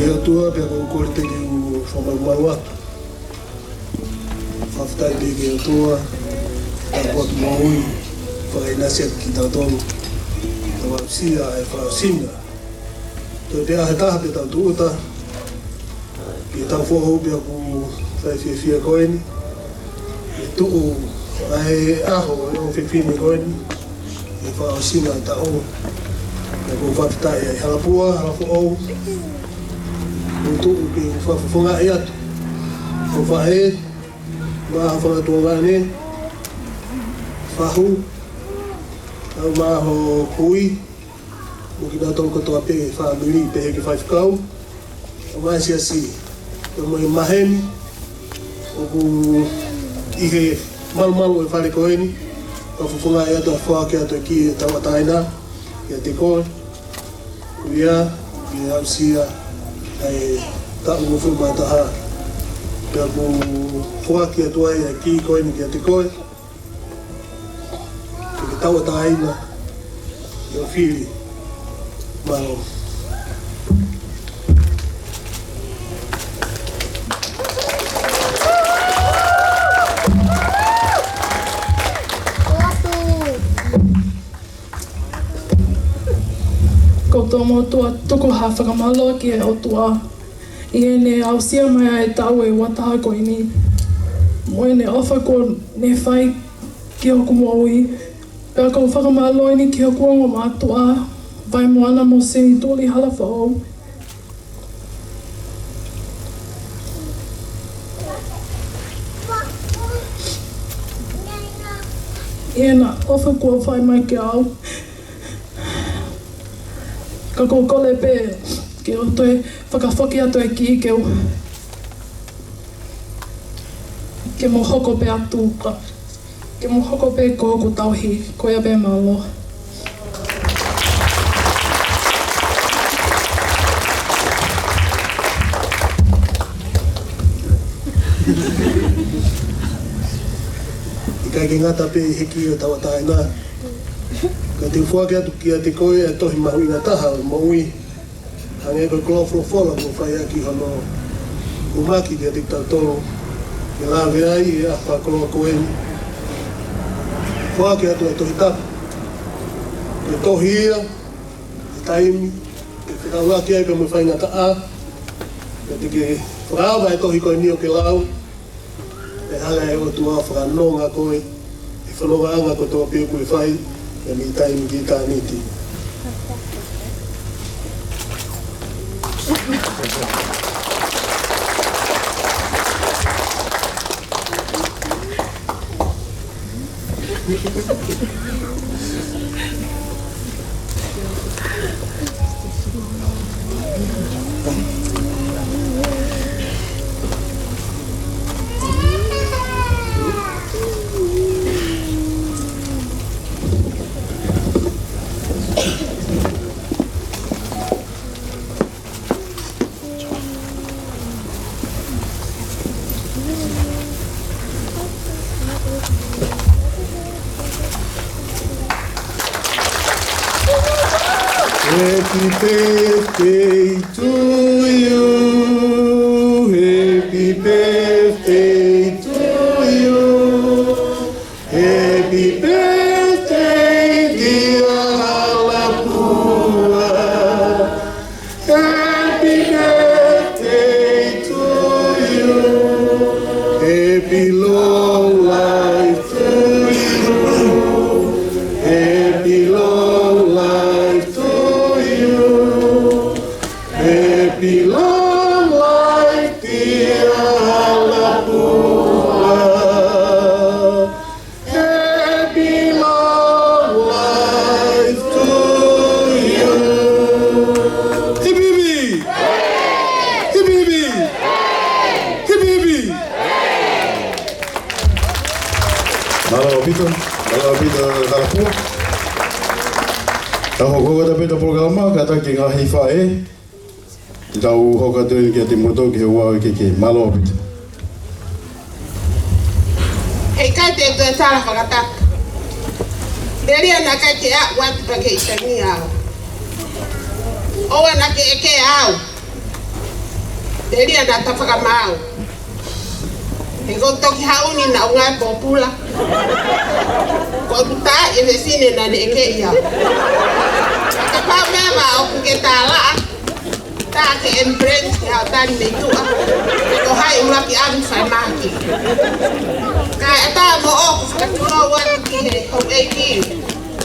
Kaya tua pe ko korte ki u whamarumaru atu. Whaftai pe kaya tua, tāpot maui, whakainasiat ki tātonu. Tawa sia e whaasinga. Toi te ahe taha pe tau tuuta, ki tau whohau pe aku whaiwhiawhia koeni. E tuu ahe aho e o whiwhini koeni, e whaasinga ta o. E ko whaftai e harapua, harapu au. Untuk ke whawhunga e atu. Ko whae, maha whangatua ngane, whahu, au maho kui, o ki nā tolu katoa pe whamiri pe heke whaifkau, o mai si, o mai maheni, o ku ihe malu e whare koeni, o whawhunga e atu a whaake atu e ki e tawataina, ki a te koe, uia, ki e ausia, ai ta mo fu ma ta ka ko fuaki atua e ki ko ni ki te koe ki tawa ta aina yo fili malo ko tō mo tua toko ha whakamalo ki e o tua. I ene au sia mai e tau e wataha ko ini. Mo ene ofa ko ne whai ki hoku moui. Pea ko whakamalo ini ki hoku ongo mātua. Vai moana mo sini tūli hala whao. I ena ofa ko whai mai ki au. Ka ko kole pe ke o toe whakawhaki atu e ki ke o ke mo hoko pe atu ka ke mo hoko pe ko hoku tauhi ko ia pe malo I kai ki ngata pe heki o tawataina. Ka te whuake atu ki a te koe e tohi mahu ina taha o maui. Hange koe kolofro whola mo whai aki hano umaki ki a te tautoro. Ke lawe ai e apa koloa koeni. Whuake atu e tohi tapu. Ke tohi ia, e taimi, ke whikawaki ai pe mo whai ngata a. Ke te ke whakawa e tohi koe ni o ke lau. E hanga e o tua whakanonga koe. E whanonga anga ko toa pio koe whai. E mi taimi ki tā niti. Happy birthday to you. Happy birthday to you. Happy birthday, dear Halapua. Happy birthday to you. Happy long life to you. Happy long life to you. Happy long life, dear Halapua. Happy long life to you. Hip hip hip hip hip hip hip. Malo Peter Halapua. Tahu kau kata peta programa kata ke ngahi fae. Tahu kau kata ke te moto ke wa ke malo Peter. Hey, kate to tara pakata. Deria na kate a wat pa ke itania. Owa na ke au. Delia na tafaka mau. E go toki hauni na unga popula. Ko buta e vecine na neke ia. Ka pa mema o ke tala. Ta ke emprende ya tani me tu. Ko hai ula ki abi fai maki. Ka ata mo o ka tuno wa ki he ho e ki.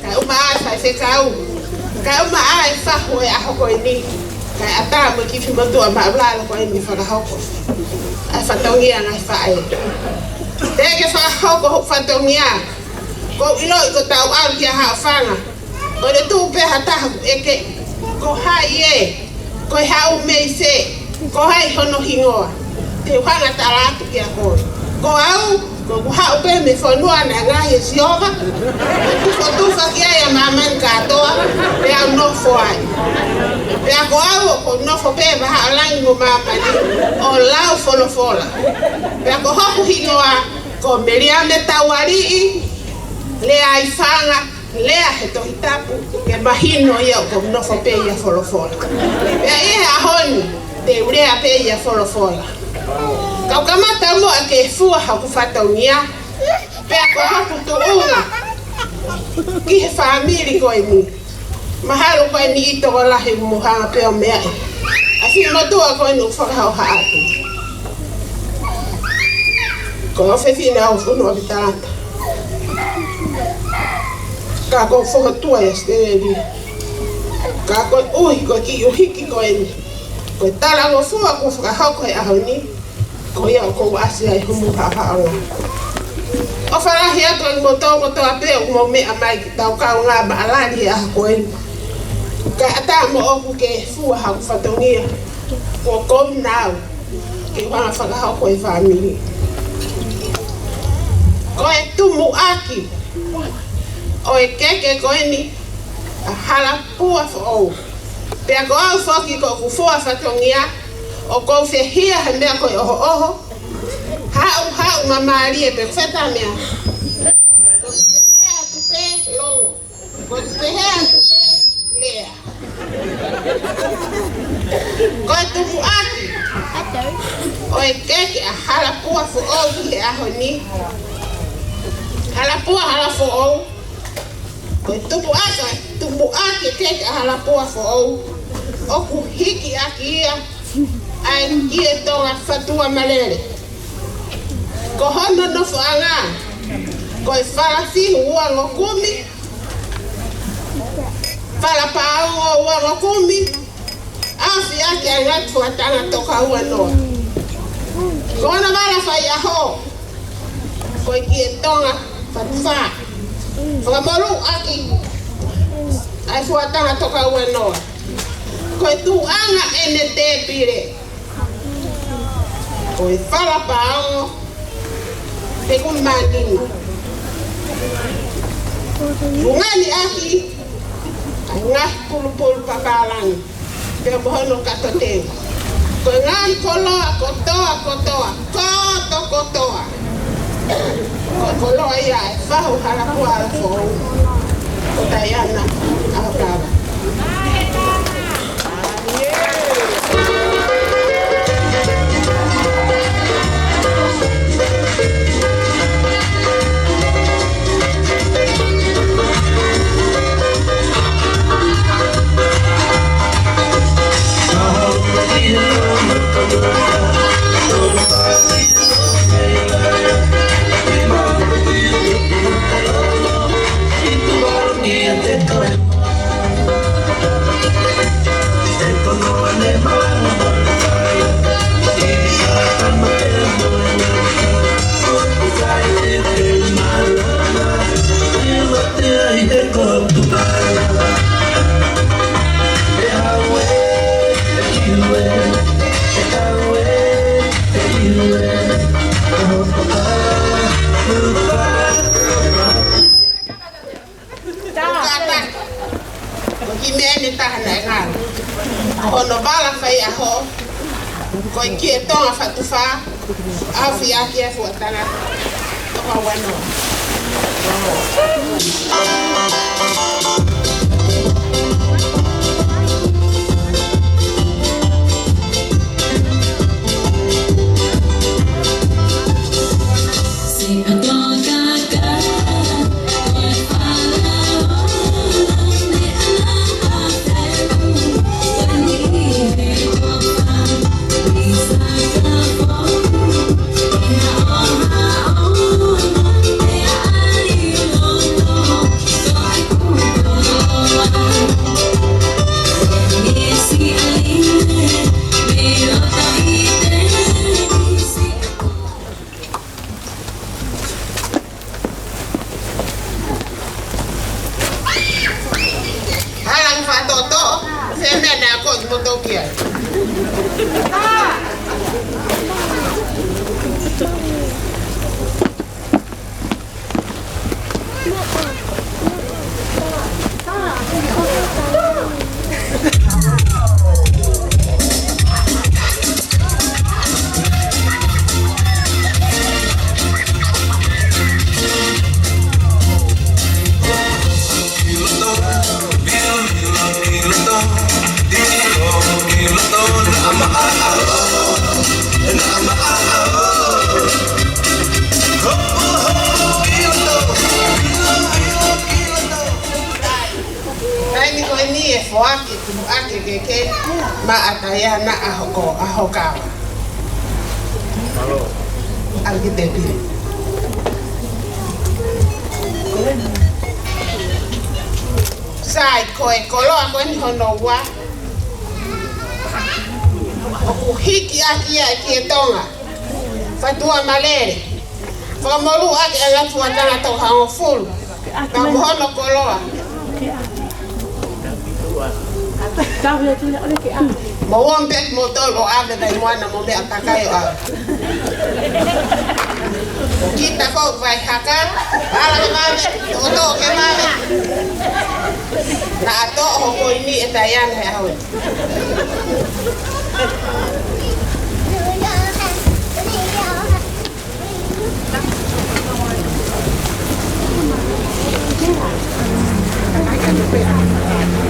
Ka uma ai fai se kau. Ka uma ai fa ho e a ho ko ni. Ka ata mo ki fi mo to ma bla ko ni fa ka ho ko. Ai fa tongia na fa ai. Te ke fa ho ko fa tongia. Ko ilo ko tau al ki ha fanga. Ko le tu pe hata e ke ko hai e. Ko hau me se. Ko hai hono hingoa. Te hanga taratu ki a ko. Ko au ko hau pe me fonua na nga he sioga. Tu fa ki ai mama ka toa. Pe au no fo ai. Pe a ko au ko no fo pe ba halangi mo mama ni. O lau folo fola. Pe a ko hoku hingoa ko meria me tawari le ai fanga le a he to hitapu ke mahino ia ko no fo pe ia folo fola. Pe ai a honi te ure a pe ia folo fola. Kau kamata mo ke fua ha ku fataunia. Pe a ko hoku tu unga. Ki he family ko ni. Mahalo ko ni ito ko lahi muhanga pe o mea. Afi mo tu ko ni fa ha ha atu. Ko fe fina o fu no vitanta. Ka ko fo tu ai steli. Ka ko ui ko ki hiki ko ni. Ko tala go fu ko fa ha ko a honi. Ko ia ko asi ai humu ha ha ala. O fara hia ko mo to ape mo me amai tau ka nga ba ala ni a ko ni. Ka ata mo o ku ke fu ha ku fatongia. Ko kom now. Ke wa fa ha ko family. Ko e tumu aki. O e keke ko ni a hala pua fo o. Pe ko au fo ki ko ku fo fatongia. O ko fe hia he me ko oho. Ha mama ali e pe feta me. Ko te tu pe lo. Ko te tu pe lea. Ko tumu aki. O e keke a hala pua fo o ki a honi. Hala pua hala fo o. Ko tumu aki keke a hala pua fo o. O ku hiki aki ia. Ai ia tonga fatua malere. Ko hono no fo anga. Ko e fala fi ua ngokumi. Fala pa ua ngokumi. Afi ake anga tuatanga toka ua noa. Ko ona bala fa ia ho. Ko e tonga fatfa. Fa malu aki. Ai fuatanga toka ua noa. Ko tu anga ene te pire. Ko e fala pa te kumani. Bungani aki. Nga pulu pakalang. Pe bohono katote. Ko ngai kotoa. Ko koloa ia fahu harapu alafo. Ko tayana akaba. Ono bala fai aho ko ki tonga fatufa afi aki e fuatana toka wano. motokia. Foaki tu ake keke ma ataya na ahokawa. Algi tepi. Sai koe kolo ako ni hono wa. Oku hiki aki e tonga. Fatua malere. Famolu ake alatu atana to hango full. Kamu hono koloa. Mau ambek motor o ave dai mwana mo be atakai a. Kita kau vai hakar, ala mane, oto ke mane. Na ato ho ini etayan he awe.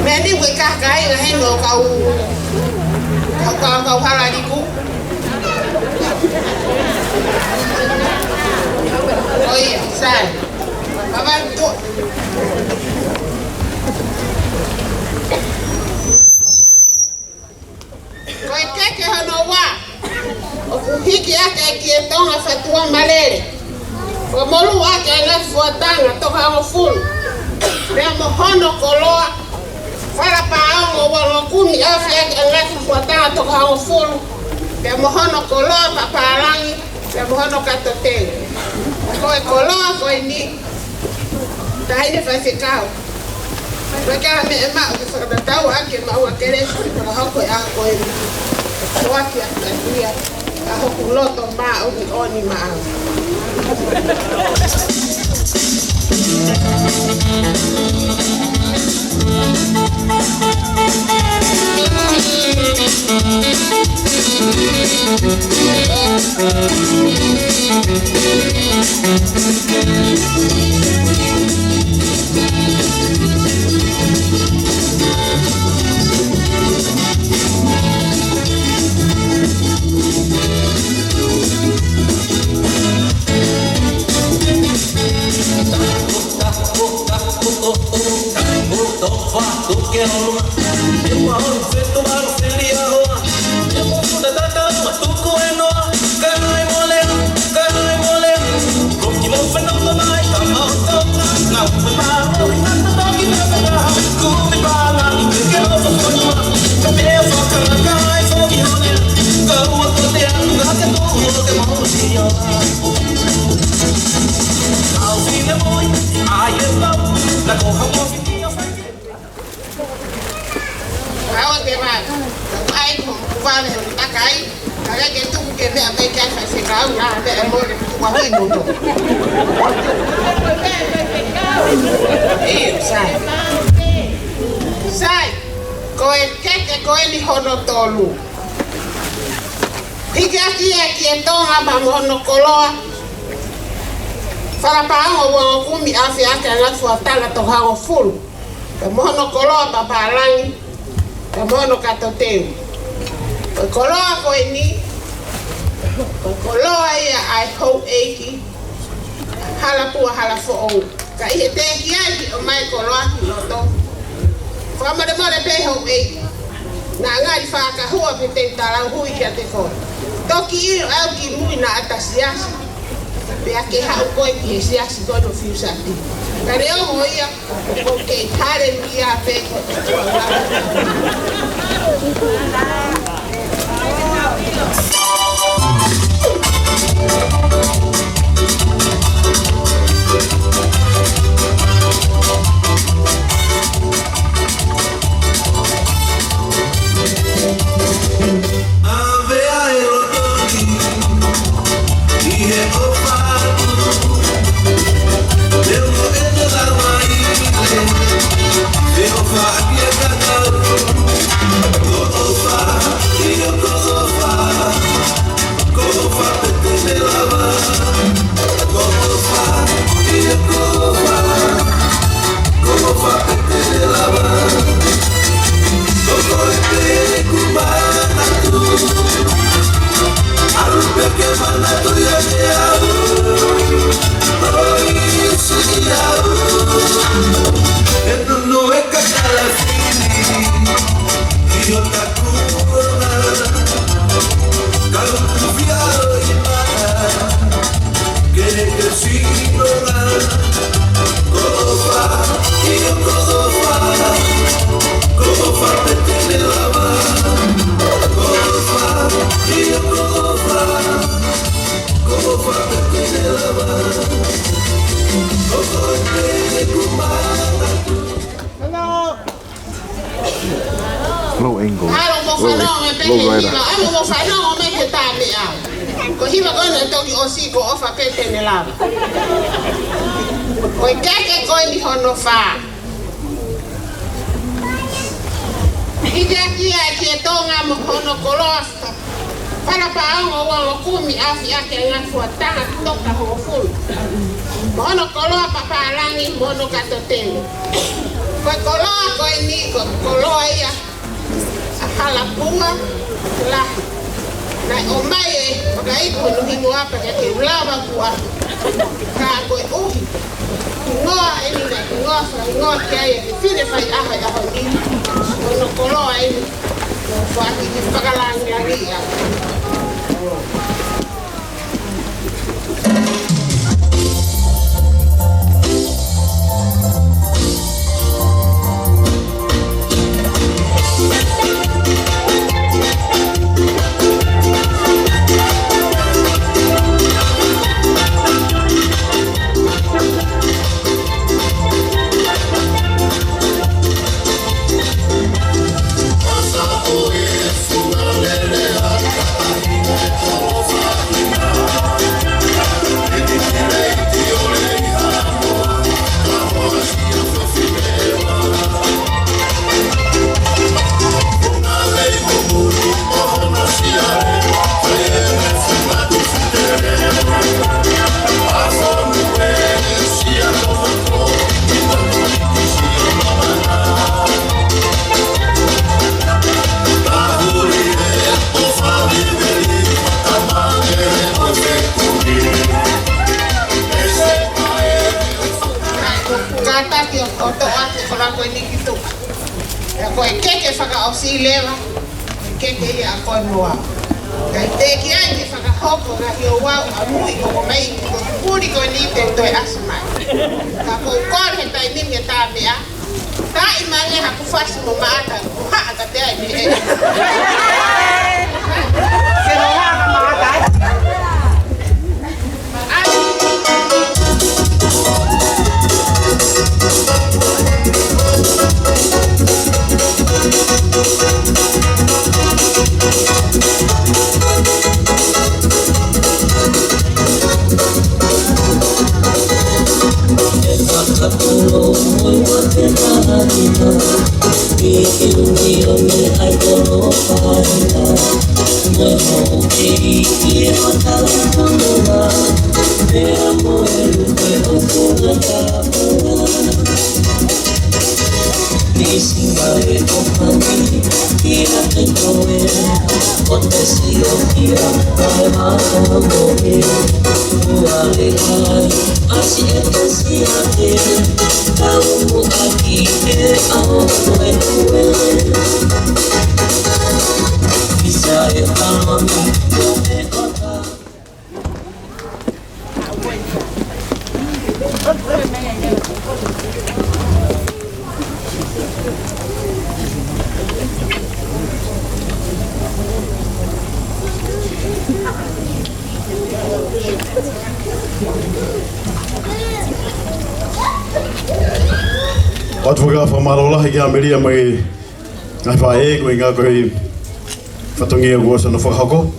Meni gue kakai lah heno kau haladiku. Oh iya, say. Apa itu? Kau keke hano wa. Aku hiki ake kietong afatua malere. Komolu ake na fuatanga toka mo full. Remo hono koloa. Fala paao walo kumi afya ngati fuatanga toka mo full. Remo hono koloa paparangi. Remo hono katoteng. Koe koloa koe ni. Tahine fasikao. Weka me ema ukifaka tau ake maua keresu kwa hoko ya koe. Waki ya hoko loto ma oni ma. Sai, koe keke koe ni hono tolu. Hiki aki e tonga ba hono koloa. Fala paango wa kumi afi ake alafu atala to hango full. Pe mono koloa pa parangi. Pe mono katoteu. Pe koloa koe ni. Pe koloa ia ai ho eiki. Hala pua hala fo o. Ka ihe te ki ai o mai koloa ki loto. Fama de mare pe ho eiki. Na ngari whaka hua pe te tarau hui kia te kore. Toki iro au ki mui na atasiasi. Pe ake hau koe ki he siasi koe no fiu sati. Kare o hoia, o ke tare mia pe Low angle. Low rider. I'm going to find out make it time out. Because he was going to tell you also go off a pet in the lab. We can't go in the Hono Farm. He can't hear Tonga Mohono Colosta. Palapaongo wala kumi afi yake yanafuatana kutoka hofulu. Mono koloa papa langi mono katotele. Kwa koloa kwa niko koloa ya akala puma la na omaye wakaipo nuhingo hapa yake ulava kwa kwa uhi. Ngoa ini na ngoa kaya fine fai aha ya honi. Mono koloa ini kwa kipagalangi langi ya. Leva que ya conmoa. Te kiangi faka hoko na hiyo wao amui kwa mai kuri ko ni te to asma. Ka ko kor he tai ni ta bia. Ta imane hakufasi mo mata. Ha ka te ni. Pero ha mata. Watuga fa malola hi Ameria mai ai fa e ko inga ko i fatongia go sa no fa hako